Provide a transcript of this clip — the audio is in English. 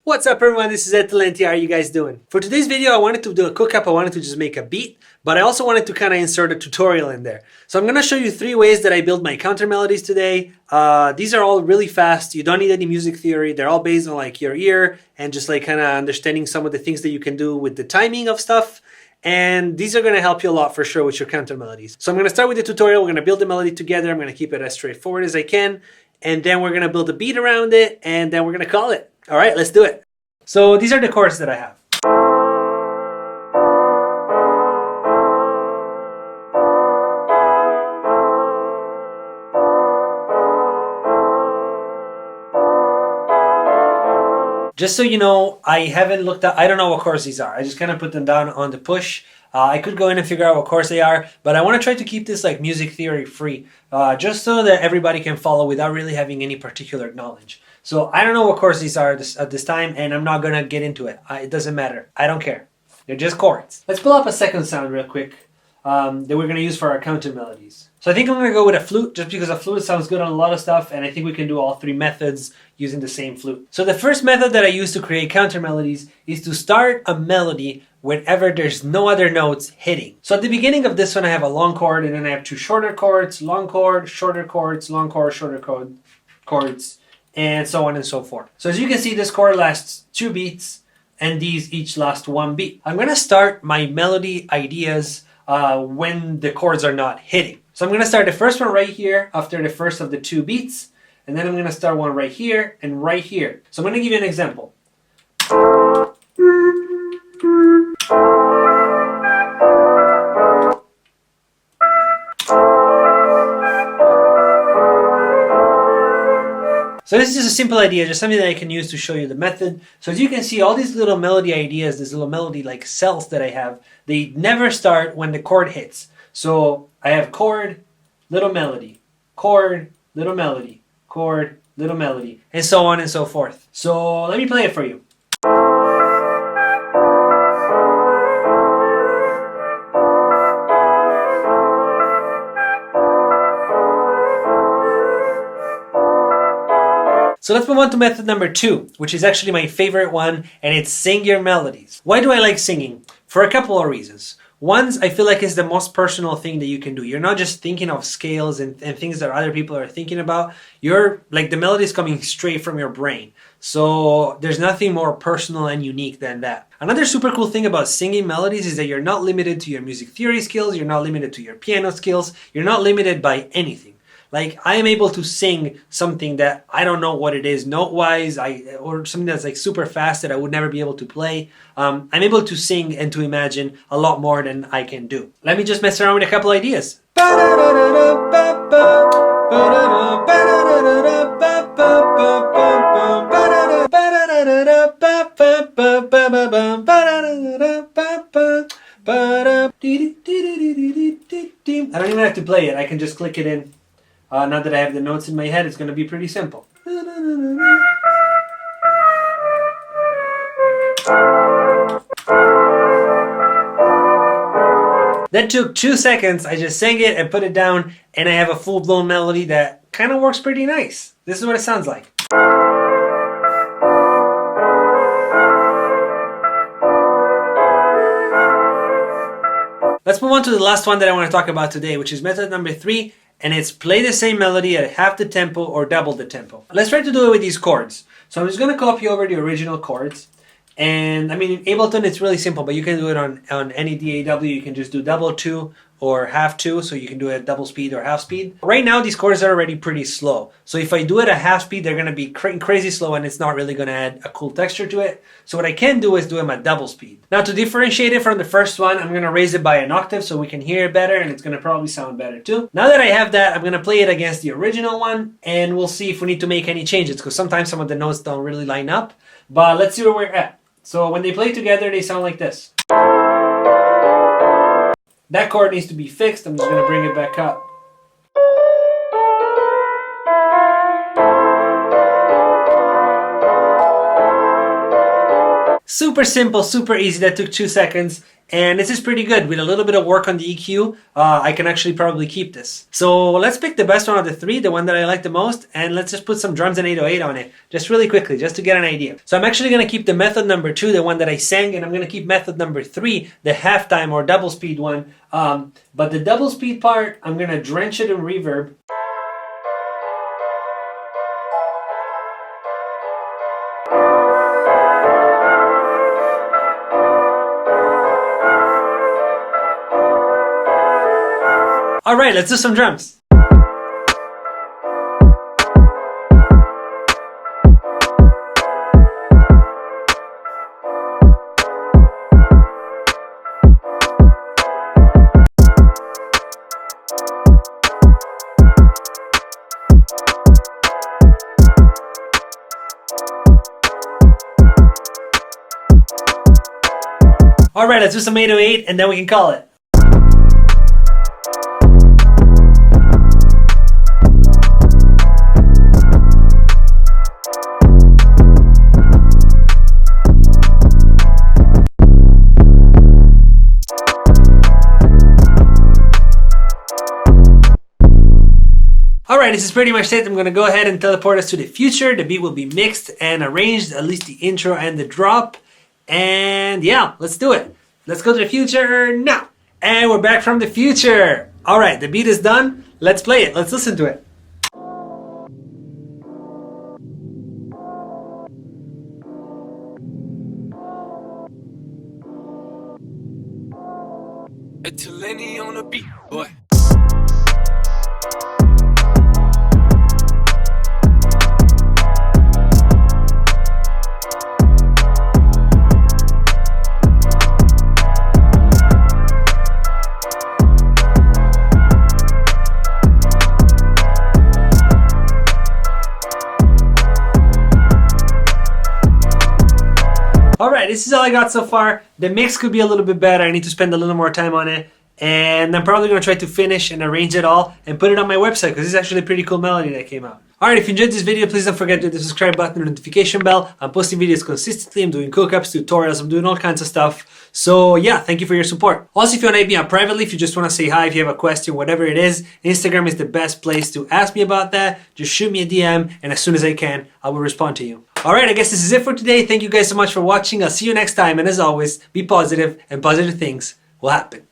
What's up everyone, this is EdTalenti. How are you guys doing? For today's video, I wanted to do a cook-up. I wanted to just make a beat, but I also wanted to kind of insert a tutorial in there. So I'm going to show you 3 ways that I build my counter melodies today. These are all really fast. You don't need any music theory. They're all based on like your ear and just like kind of understanding some of the things that you can do with the timing of stuff. And these are going to help you a lot for sure with your counter melodies. So I'm going to start with the tutorial. We're going to build the melody together. I'm going to keep it as straightforward as I can. And then we're going to build a beat around it. And then we're going to call it. All right, let's do it. So these are the chords that I have. Just so you know, I haven't looked at, I don't know what chords these are. I just kind of put them down on the push. I could go in and figure out what chords they are, but I want to try to keep this like music theory free, just so that everybody can follow without really having any particular knowledge. So I don't know what chords these are at this time, and I'm not going to get into it. It doesn't matter. I don't care. They're just chords. Let's pull up a second sound real quick that we're going to use for our counter melodies. So I think I'm going to go with a flute, just because a flute sounds good on a lot of stuff, and I think we can do all 3 methods using the same flute. So the first method that I use to create counter melodies is to start a melody whenever there's no other notes hitting. So at the beginning of this one, I have a long chord, and then I have 2 shorter chords, long chord, shorter chords, long chord, shorter chords, and so on and so forth. So as you can see, this chord lasts 2 beats, and these each last 1 beat. I'm going to start my melody ideas when the chords are not hitting. So I'm going to start the first one right here after the first of the 2 beats, and then I'm going to start one right here and right here. So I'm going to give you an example. So this is a simple idea, just something that I can use to show you the method. So as you can see, all these little melody ideas, these little melody like cells that I have, they never start when the chord hits. So I have chord, little melody, chord, little melody, chord, little melody, and so on and so forth. So let me play it for you. So let's move on to method number 2, which is actually my favorite one, and it's sing your melodies. Why do I like singing? For a couple of reasons. One, I feel like it's the most personal thing that you can do. You're not just thinking of scales and things that other people are thinking about. You're like, the melody is coming straight from your brain. So there's nothing more personal and unique than that. Another super cool thing about singing melodies is that you're not limited to your music theory skills. You're not limited to your piano skills. You're not limited by anything. Like, I am able to sing something that I don't know what it is note-wise, or something that's like super fast that I would never be able to play. I'm able to sing and to imagine a lot more than I can do. Let me just mess around with a couple ideas. I don't even have to play it, I can just click it in. Now that I have the notes in my head, it's going to be pretty simple. That took 2 seconds. I just sang it and put it down, and I have a full-blown melody that kind of works pretty nice. This is what it sounds like. Let's move on to the last one that I want to talk about today, which is method number 3. And it's play the same melody at half the tempo or double the tempo. Let's try to do it with these chords. So I'm just going to copy over the original chords. And I mean, in Ableton, it's really simple, but you can do it on any DAW. You can just do double 2 or half 2, so you can do it at double speed or half speed. Right now, these chords are already pretty slow. So if I do it at half speed, they're going to be crazy slow, and it's not really going to add a cool texture to it. So what I can do is do them at double speed. Now, to differentiate it from the first one, I'm going to raise it by an octave so we can hear it better, and it's going to probably sound better too. Now that I have that, I'm going to play it against the original one, and we'll see if we need to make any changes, because sometimes some of the notes don't really line up. But let's see where we're at. So when they play together, they sound like this. That chord needs to be fixed. I'm just going to bring it back up. Super simple, super easy. That took 2 seconds. And this is pretty good. With a little bit of work on the EQ, I can actually probably keep this. So let's pick the best one of the three, the one that I like the most, and let's just put some drums and 808 on it, just really quickly, just to get an idea. So I'm actually going to keep the method number 2, the one that I sang, and I'm going to keep method number 3, the halftime or double speed one. But the double speed part, I'm going to drench it in reverb. All right, let's do some drums. All right, let's do some 808 and then we can call it. Alright, this is pretty much it. I'm going to go ahead and teleport us to the future. The beat will be mixed and arranged, at least the intro and the drop. And yeah, let's do it. Let's go to the future now. And we're back from the future. Alright, the beat is done. Let's play it. Let's listen to it. EdTalenti on the beat, boy. Alright, this is all I got so far. The mix could be a little bit better. I need to spend a little more time on it. And I'm probably going to try to finish and arrange it all and put it on my website because this is actually a pretty cool melody that came out. Alright, if you enjoyed this video, please don't forget to hit the subscribe button and notification bell. I'm posting videos consistently. I'm doing cookups, tutorials, I'm doing all kinds of stuff. So yeah, thank you for your support. Also, if you want to hit me up privately, if you just want to say hi, if you have a question, whatever it is, Instagram is the best place to ask me about that. Just shoot me a DM and as soon as I can, I will respond to you. Alright, I guess this is it for today. Thank you guys so much for watching. I'll see you next time. And as always, be positive and positive things will happen.